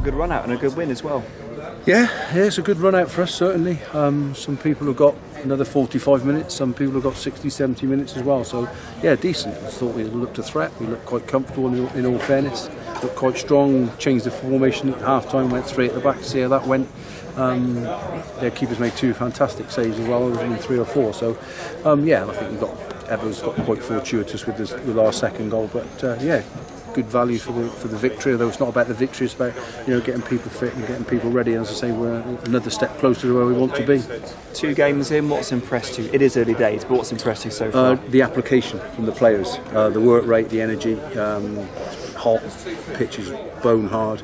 a good run out and a good win as well. Yeah, it's a good run out for us, certainly. Some people have got another 45 minutes, some people have got 60, 70 minutes as well. So, yeah, decent. I thought we looked a threat. We looked quite comfortable in all fairness. Looked quite strong, changed the formation at half-time, went 3 at the back to see how that went. Their keepers made 2 fantastic saves as well, in 3 or 4. So, yeah, I think everyone's got quite fortuitous with our second goal. But, yeah, good value for the victory, although it's not about the victory, it's about getting people fit and getting people ready. As I say, we're another step closer to where we want to be. 2 games in, what's impressed you? It is early days, but what's impressed you so far? The application from the players, the work rate, the energy. Hot, pitch is bone hard,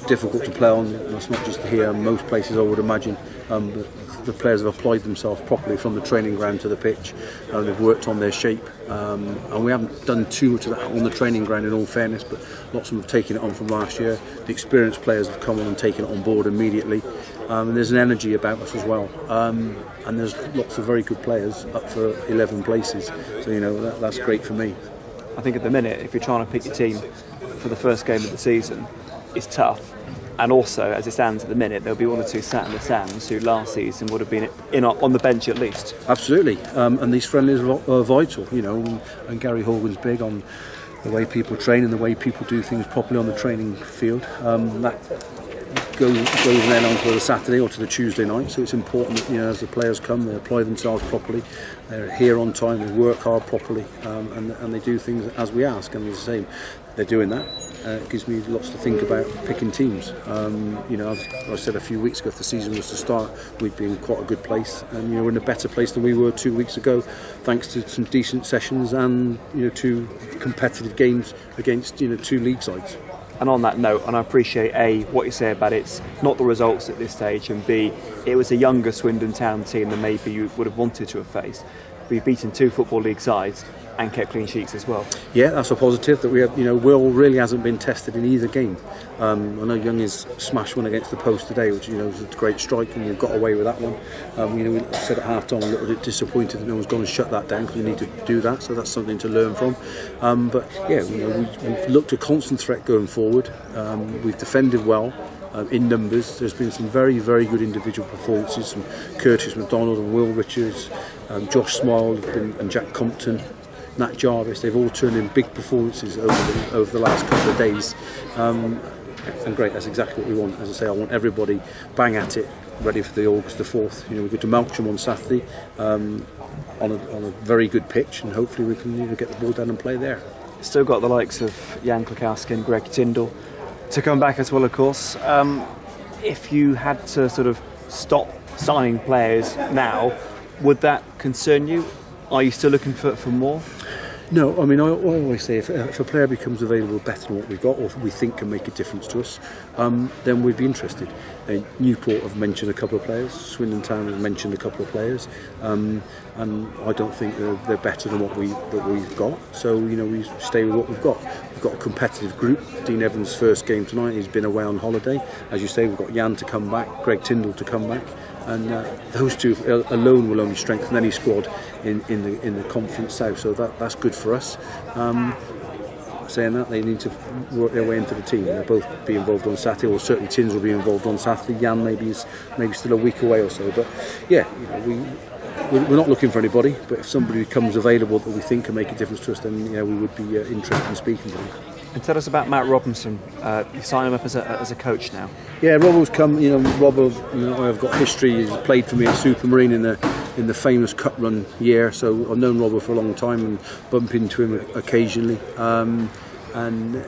difficult to play on. That's not just here, most places I would imagine. The players have applied themselves properly from the training ground to the pitch. They've worked on their shape, and we haven't done too much of that on the training ground in all fairness, but lots of them have taken it on from last year. The experienced players have come on and taken it on board immediately, and there's an energy about us as well, and there's lots of very good players up for 11 places, so that's great for me. I think at the minute, if you're trying to pick your team for the first game of the season, it's tough. And also, as it stands at the minute, there'll be 1 or 2 sat in the stands who last season would have been on the bench at least. Absolutely, and these friendlies are vital, and Gary Horgan's big on the way people train and the way people do things properly on the training field. That goes then on to the Saturday or to the Tuesday night, so it's important that as the players come, they apply themselves properly, they're here on time, they work hard properly, and they do things as we ask. And as I say, they're doing that. It gives me lots to think about picking teams. As I said a few weeks ago, if the season was to start, we'd be in quite a good place, and we're in a better place than we were 2 weeks ago, thanks to some decent sessions and 2 competitive games against 2 league sides. And on that note, and I appreciate A, what you say about it's not the results at this stage, and B, it was a younger Swindon Town team than maybe you would have wanted to have faced. We've beaten 2 Football League sides and kept clean sheets as well. Yeah, that's a positive that we have. Will really hasn't been tested in either game. I know Young has smashed one against the post today, which was a great strike, and we've got away with that one. We said at half time a little bit disappointed that no one's gone and shut that down, because we need to do that, so that's something to learn from. But yeah, we've looked a constant threat going forward. We've defended well. In numbers, there's been some very, very good individual performances from Curtis McDonald and Will Richards, Josh Smile and Jack Compton, Nat Jarvis. They've all turned in big performances over the last couple of days, and great. That's exactly what we want. As I say, I want everybody bang at it, ready for the August the 4th. We go to Melksham on Saturday on a very good pitch, and hopefully we can get the ball down and play there. Still got the likes of Jan Klukowski and Greg Tyndall to come back as well, of course. If you had to sort of stop signing players now, would that concern you? Are you still looking for more? No, I mean, I always say if a player becomes available better than what we've got, or we think can make a difference to us, then we'd be interested. Newport have mentioned a couple of players, Swindon Town has mentioned a couple of players, and I don't think they're better than what we've got. So we stay with what we've got. We've got a competitive group. Dean Evans' first game tonight. He's been away on holiday. As you say, we've got Jan to come back, Greg Tyndall to come back. And those 2 alone will only strengthen any squad in the Conference South, so that's good for us. Saying that, they need to work their way into the team. They'll both be involved on Saturday, or certainly Tins will be involved on Saturday. Jan maybe still a week away or so, but yeah, we're not looking for anybody. But if somebody becomes available that we think can make a difference to us, then we would be interested in speaking to them. And tell us about Matt Robinson. You signed him up as a coach now. Yeah, Robbo's come. Robbo, I've got history. He's played for me at Supermarine in the famous Cup Run year. So I've known Robbo for a long time and bump into him occasionally. And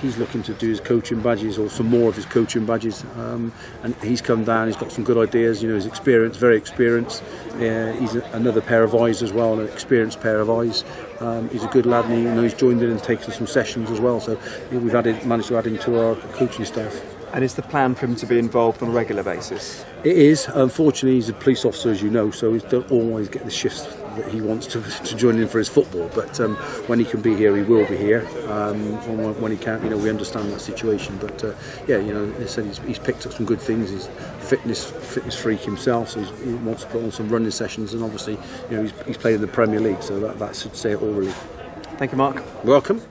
he's looking to do his coaching badges, or some more of his coaching badges. And he's come down. He's got some good ideas. He's experienced, very experienced. He's another pair of eyes as well, an experienced pair of eyes. He's a good lad, and he's joined in and taken some sessions as well. So we've managed to add him to our coaching staff. And is the plan for him to be involved on a regular basis? It is. Unfortunately, he's a police officer, as you know, so he don't always get the shifts that he wants to join in for his football. But when he can be here, he will be here. When he can't, we understand that situation. But they said he's picked up some good things. He's fitness freak himself, so he wants to put on some running sessions. And obviously, he's played in the Premier League, so that should say it all really. Thank you, Mark. Welcome.